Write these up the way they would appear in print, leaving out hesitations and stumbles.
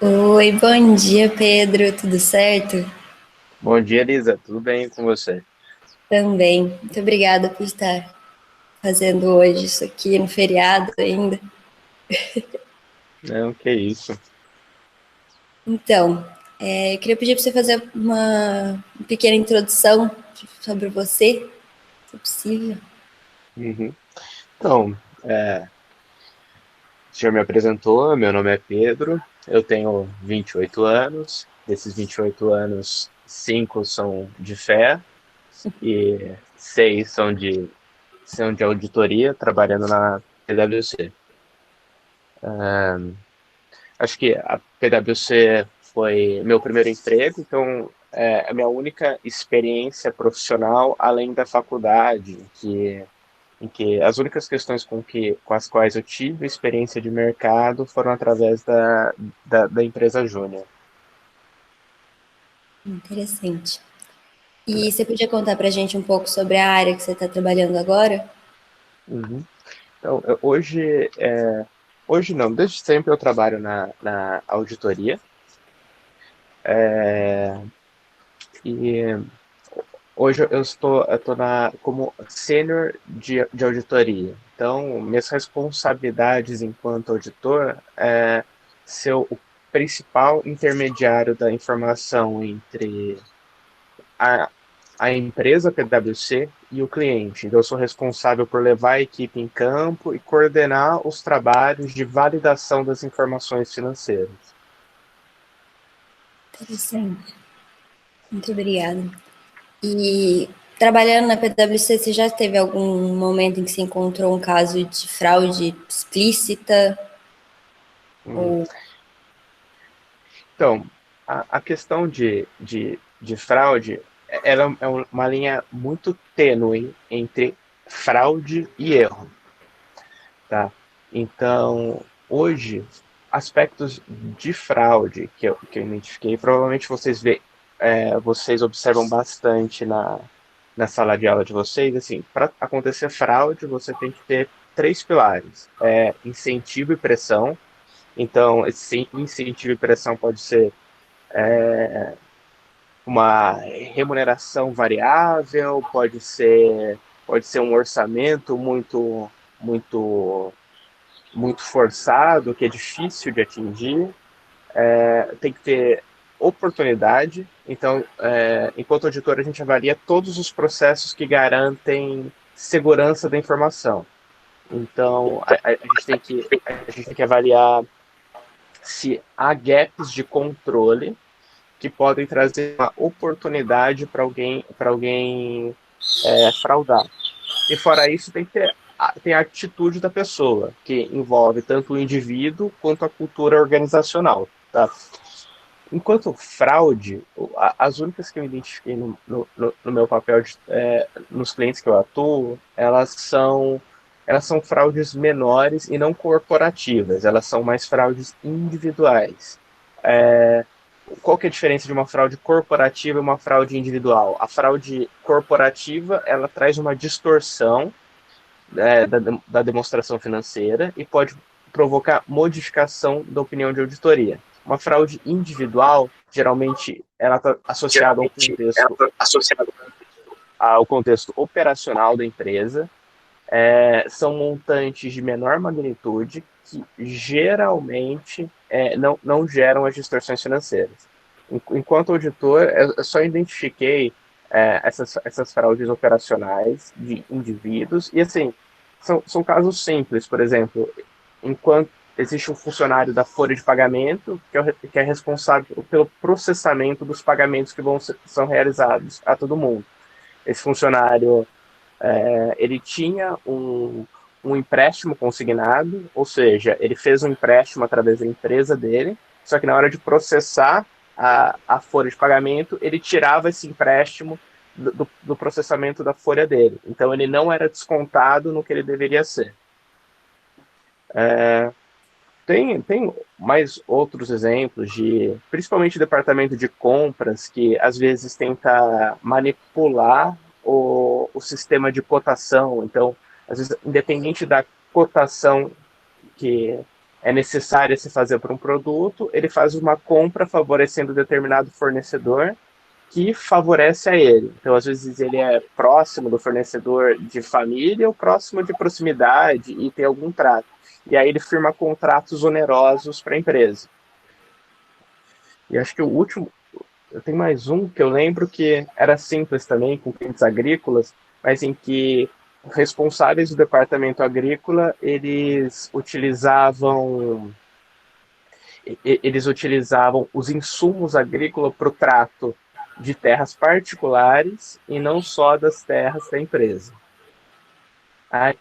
Oi, bom dia, Pedro. Tudo certo? Bom dia, Elisa. Tudo bem com você? Também. Muito obrigada por estar fazendo hoje isso aqui no feriado ainda. Não, que isso. Então, eu queria pedir para você fazer uma pequena introdução sobre você, se possível. Uhum. Então, você já me apresentou, meu nome é Pedro, eu tenho 28 anos, desses 28 anos, 5 são de fé e 6 são de auditoria, trabalhando na PwC. Acho que a PwC foi meu primeiro emprego, então é a minha única experiência profissional além da faculdade, em que as únicas questões com as quais eu tive experiência de mercado foram através da empresa Júnior. Interessante. E você podia contar para a gente um pouco sobre a área que você está trabalhando agora? Uhum. Então, hoje não, desde sempre eu trabalho na auditoria, e hoje eu estou como sênior de auditoria. Então, minhas responsabilidades enquanto auditor é ser o principal intermediário da informação entre a, a empresa PwC e o cliente. Então, eu sou responsável por levar a equipe em campo e coordenar os trabalhos de validação das informações financeiras. Interessante. Muito obrigada. E trabalhando na PwC, você já teve algum momento em que se encontrou um caso de fraude explícita? Hum. Ou Então, a questão de fraude, ela é uma linha muito tênue entre fraude e erro, tá? Então, hoje, aspectos de fraude que eu identifiquei, provavelmente vocês observam bastante na sala de aula de vocês, assim, para acontecer fraude, você tem que ter três pilares: incentivo e pressão. Então, esse incentivo e pressão pode ser uma remuneração variável, pode ser um orçamento muito muito forçado, que é difícil de atingir. Tem que ter oportunidade. Então, enquanto auditor, a gente avalia todos os processos que garantem segurança da informação. Então, a gente tem que avaliar se há gaps de controle que podem trazer uma oportunidade para alguém fraudar. E fora isso, tem a atitude da pessoa, que envolve tanto o indivíduo quanto a cultura organizacional. Tá? Enquanto fraude, as únicas que eu identifiquei no meu papel nos clientes que eu atuo, elas são fraudes menores e não corporativas, elas são mais fraudes individuais. É, qual que é a diferença de uma fraude corporativa e uma fraude individual? A fraude corporativa, ela traz uma distorção da demonstração financeira e pode provocar modificação da opinião de auditoria. Uma fraude individual, geralmente, ela está associada ao contexto operacional da empresa. São montantes de menor magnitude que geralmente não geram as distorções financeiras. Enquanto auditor, eu só identifiquei essas fraudes operacionais de indivíduos, e assim, são casos simples. Por exemplo, enquanto existe um funcionário da folha de pagamento que é responsável pelo processamento dos pagamentos que são realizados a todo mundo. Esse funcionário ele tinha um empréstimo consignado, ou seja, ele fez um empréstimo através da empresa dele, só que na hora de processar a folha de pagamento, ele tirava esse empréstimo do processamento da folha dele. Então, ele não era descontado no que ele deveria ser. Tem mais outros exemplos principalmente departamento de compras, que às vezes tenta manipular o sistema de cotação. Então, às vezes, independente da cotação que, é necessária se fazer para um produto, ele faz uma compra favorecendo determinado fornecedor que favorece a ele. Então, às vezes, ele é próximo do fornecedor de família ou próximo de proximidade e tem algum trato. E aí ele firma contratos onerosos para a empresa. E acho que o último, eu tenho mais um que eu lembro que era simples também, com clientes agrícolas, mas em que os responsáveis do departamento agrícola, eles utilizavam os insumos agrícolas para o trato de terras particulares e não só das terras da empresa.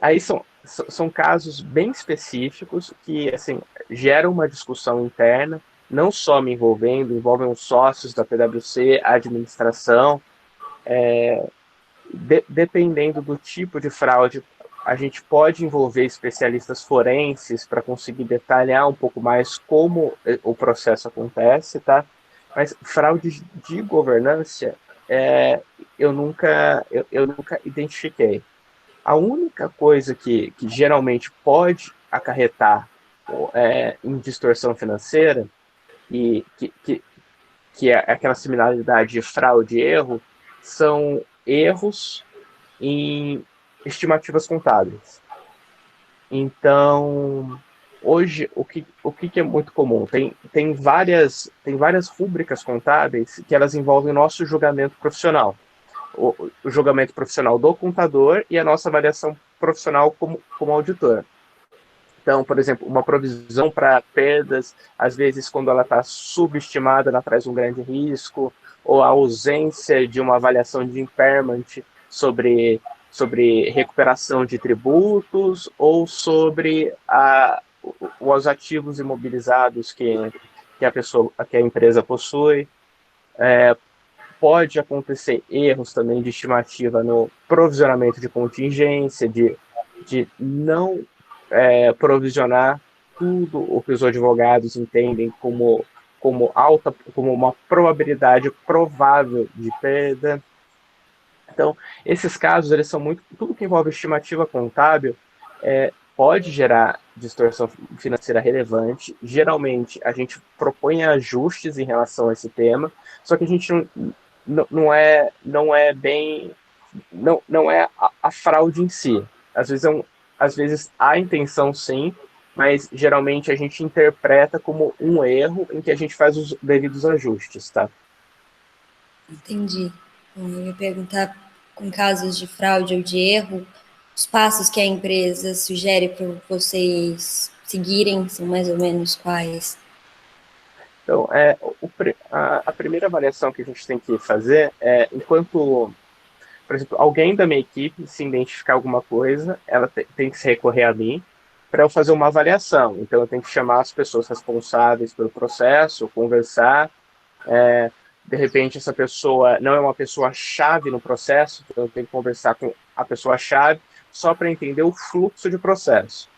Aí são casos bem específicos que assim, geram uma discussão interna, não só me envolvendo, envolvem os sócios da PwC, a administração, dependendo do tipo de fraude, a gente pode envolver especialistas forenses para conseguir detalhar um pouco mais como o processo acontece, tá? Mas fraude de governança eu nunca identifiquei. A única coisa que geralmente pode acarretar em distorção financeira e que é aquela similaridade de fraude e erro são erros em estimativas contábeis. Então, hoje, o que é muito comum? Tem várias rúbricas contábeis que elas envolvem o nosso julgamento profissional. O julgamento profissional do contador e a nossa avaliação profissional como auditor. Então, por exemplo, uma provisão para perdas, às vezes, quando ela está subestimada, ela traz um grande risco, ou a ausência de uma avaliação de impairment sobre recuperação de tributos, ou sobre os ativos imobilizados que a empresa possui. Pode acontecer erros também de estimativa no provisionamento de contingência, de não provisionar tudo o que os advogados entendem como uma probabilidade provável de perda. Então, esses casos, eles são muito. Tudo que envolve estimativa contábil pode gerar distorção financeira relevante. Geralmente, a gente propõe ajustes em relação a esse tema, só que a gente não é bem. Não é a fraude em si. Às vezes há intenção sim, mas geralmente a gente interpreta como um erro em que a gente faz os devidos ajustes, tá? Entendi. Bom, eu ia perguntar, com casos de fraude ou de erro, os passos que a empresa sugere para vocês seguirem são mais ou menos quais? Então, a primeira avaliação que a gente tem que fazer é, enquanto, por exemplo, alguém da minha equipe se identificar alguma coisa, ela tem que se recorrer a mim para eu fazer uma avaliação. Então, eu tenho que chamar as pessoas responsáveis pelo processo, conversar. De repente, essa pessoa não é uma pessoa-chave no processo, então eu tenho que conversar com a pessoa-chave só para entender o fluxo de processo.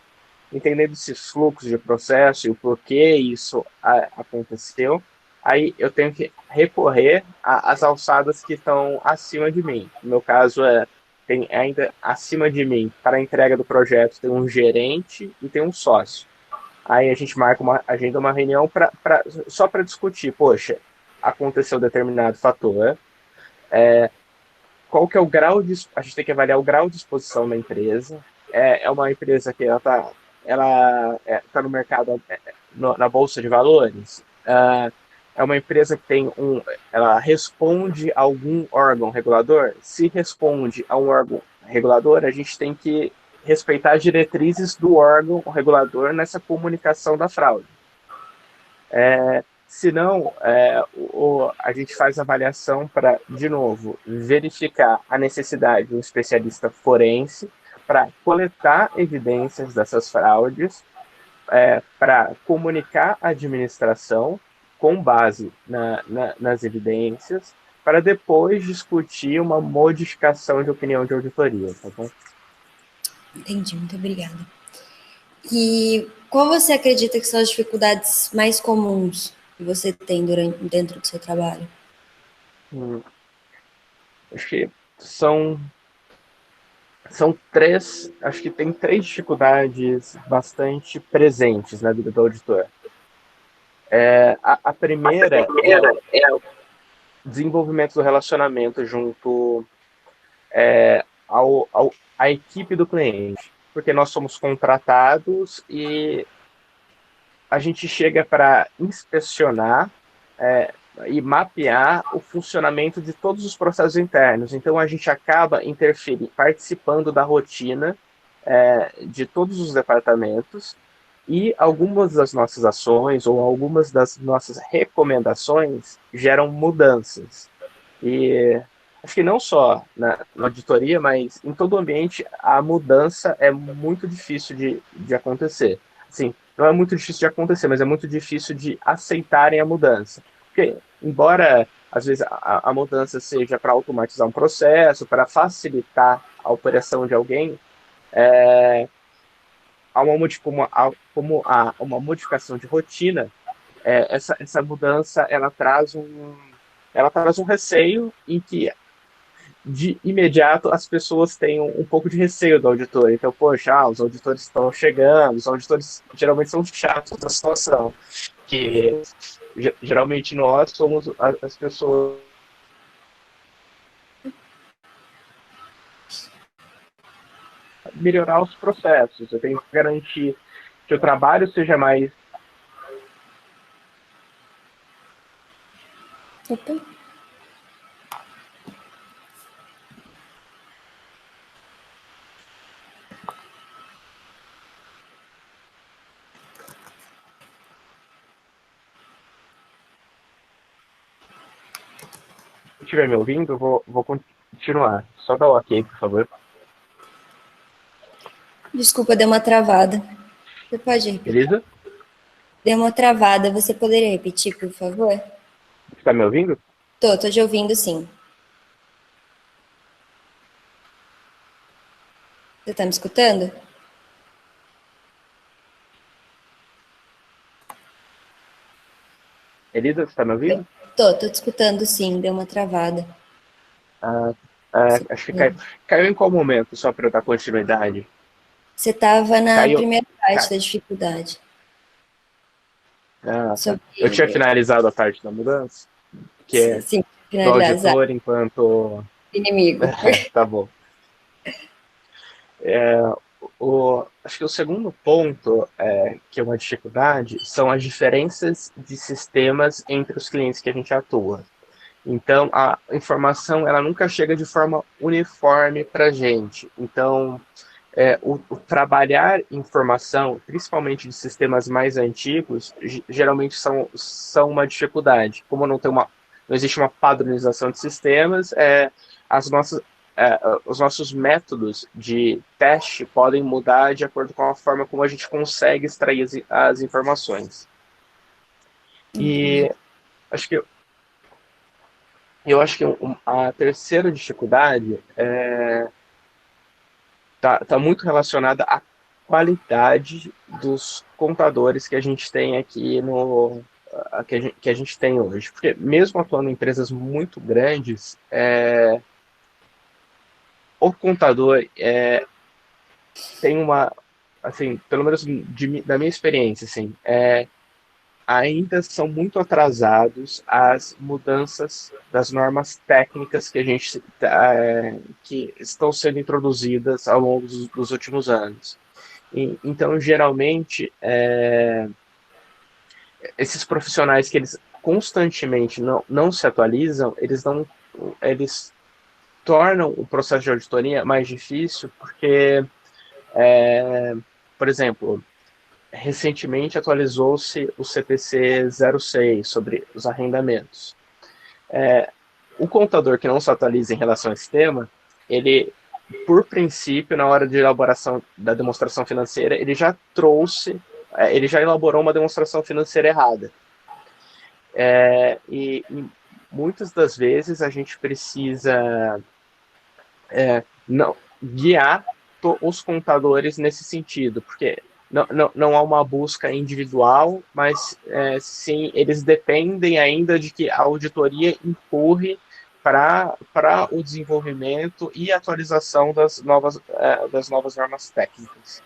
Entendendo esses fluxos de processo e o porquê isso aconteceu, aí eu tenho que recorrer às alçadas que estão acima de mim. No meu caso, tem ainda acima de mim, para a entrega do projeto, tem um gerente e tem um sócio. Aí a gente marca agenda uma reunião só para discutir, poxa, aconteceu determinado fator, qual que é o grau de. A gente tem que avaliar o grau de exposição da empresa. É uma empresa que tá no mercado, na Bolsa de Valores. É uma empresa que ela responde a algum órgão regulador. Se responde a um órgão regulador, a gente tem que respeitar as diretrizes do órgão regulador nessa comunicação da fraude. Se não, a gente faz avaliação para, de novo, verificar a necessidade de um especialista forense para coletar evidências dessas fraudes, para comunicar à administração com base nas evidências, para depois discutir uma modificação de opinião de auditoria. Tá bom? Entendi, muito obrigada. E qual você acredita que são as dificuldades mais comuns que você tem dentro do seu trabalho? Acho que são são três, acho que tem três dificuldades bastante presentes na vida do auditor. A primeira é o desenvolvimento do relacionamento junto à equipe do cliente, porque nós somos contratados e a gente chega para inspecionar e mapear o funcionamento de todos os processos internos. Então a gente acaba interferindo, participando da rotina de todos os departamentos e algumas das nossas ações ou algumas das nossas recomendações geram mudanças. E acho que não só na auditoria, mas em todo o ambiente, a mudança é muito difícil de acontecer. Assim, não é muito difícil de acontecer, mas é muito difícil de aceitarem a mudança. Porque, embora às vezes a mudança seja para automatizar um processo, para facilitar a operação de alguém, há uma modificação de rotina, essa mudança ela traz um receio em que de imediato as pessoas têm um pouco de receio do auditor. Então, poxa, os auditores estão chegando, os auditores geralmente são chatos da situação, que geralmente nós somos as pessoas melhorar os processos. Eu tenho que garantir que o trabalho seja mais. Opa. Se estiver me ouvindo, eu vou continuar. Só dá o ok, por favor. Desculpa, deu uma travada. Você pode repetir? Beleza? Deu uma travada. Você poderia repetir, por favor? Está me ouvindo? Tô te ouvindo, sim. Você tá me escutando? Elisa, você está me ouvindo? Tô te escutando, sim. Deu uma travada. Acho que caiu em qual momento, só para eu dar continuidade? Você estava na Caiu. primeira parte Cai, da dificuldade. tá. Eu tinha Sobre. finalizado a parte da mudança, que é Sim, do finalizar. auditor enquanto. Inimigo. Tá bom. Acho que o segundo ponto que é uma dificuldade são as diferenças de sistemas entre os clientes que a gente atua. Então, a informação ela nunca chega de forma uniforme para a gente. Então, o trabalhar informação, principalmente de sistemas mais antigos, geralmente são uma dificuldade. Como não existe uma padronização de sistemas, as nossas, os nossos métodos de teste podem mudar de acordo com a forma como a gente consegue extrair as informações. E acho que eu acho que a terceira dificuldade tá muito relacionada à qualidade dos contadores que a gente tem aqui que a gente tem hoje. Porque mesmo atuando em empresas muito grandes, o contador tem assim, pelo menos da minha experiência, assim, ainda são muito atrasados as mudanças das normas técnicas que estão sendo introduzidas ao longo dos últimos anos. Então, geralmente, esses profissionais que eles constantemente não se atualizam, eles tornam o processo de auditoria mais difícil, porque, por exemplo, recentemente atualizou-se o CPC 06 sobre os arrendamentos. O contador que não se atualiza em relação a esse tema, ele, por princípio, na hora de elaboração da demonstração financeira, ele já elaborou uma demonstração financeira errada. E muitas das vezes a gente precisa não, guiar os contadores nesse sentido, porque não há uma busca individual, mas sim, eles dependem ainda de que a auditoria empurre para o desenvolvimento e atualização das novas normas técnicas.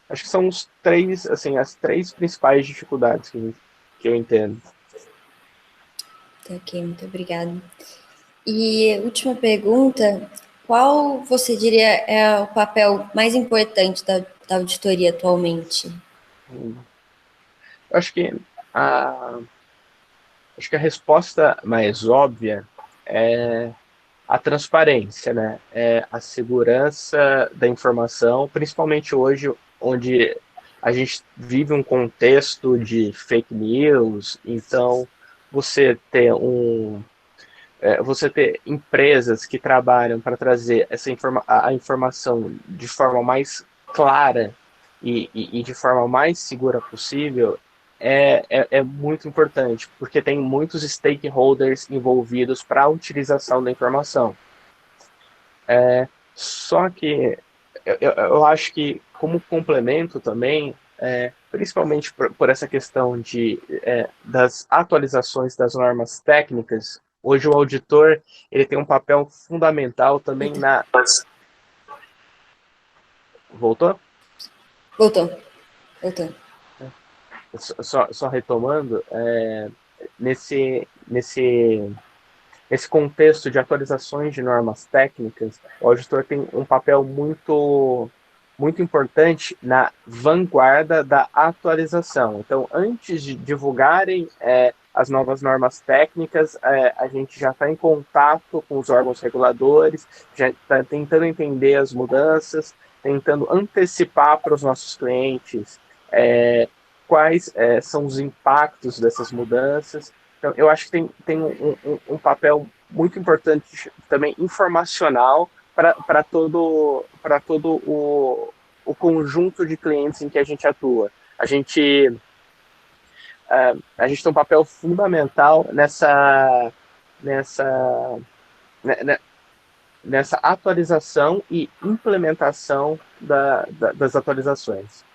Acho que são os três, assim, as três principais dificuldades que eu entendo. Ok, muito obrigada. E última pergunta, qual você diria é o papel mais importante da auditoria atualmente? Eu a, acho que a resposta mais óbvia é a transparência, né? É a segurança da informação, principalmente hoje, onde a gente vive um contexto de fake news, então você ter você ter empresas que trabalham para trazer a informação de forma mais clara e de forma mais segura possível é muito importante, porque tem muitos stakeholders envolvidos para a utilização da informação. Só que eu acho que, como complemento também, principalmente por essa questão das atualizações das normas técnicas, hoje o auditor ele tem um papel fundamental também Eita, na. Voltou? voltou, voltou. Só retomando, nesse, nesse, nesse contexto de atualizações de normas técnicas, o auditor tem um papel muito importante na vanguarda da atualização. Então, antes de divulgarem as novas normas técnicas, a gente já está em contato com os órgãos reguladores, já está tentando entender as mudanças, tentando antecipar para os nossos clientes quais são os impactos dessas mudanças. Então, eu acho que tem um papel muito importante também informacional para todo o conjunto de clientes em que a gente atua. A gente tem um papel fundamental nessa, né, nessa atualização e implementação das atualizações.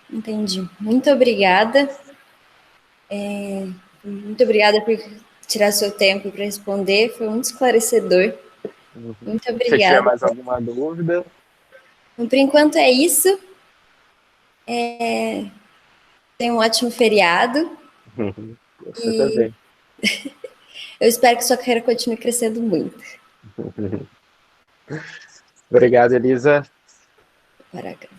Entendi. Muito obrigada. Muito obrigada por tirar seu tempo para responder. Foi muito esclarecedor. Uhum. Muito Se tiver obrigada. mais alguma dúvida. Então, por enquanto é isso. Tenha um ótimo feriado. Você E também. eu espero que sua carreira continue crescendo muito. Obrigado, Elisa. Parabéns.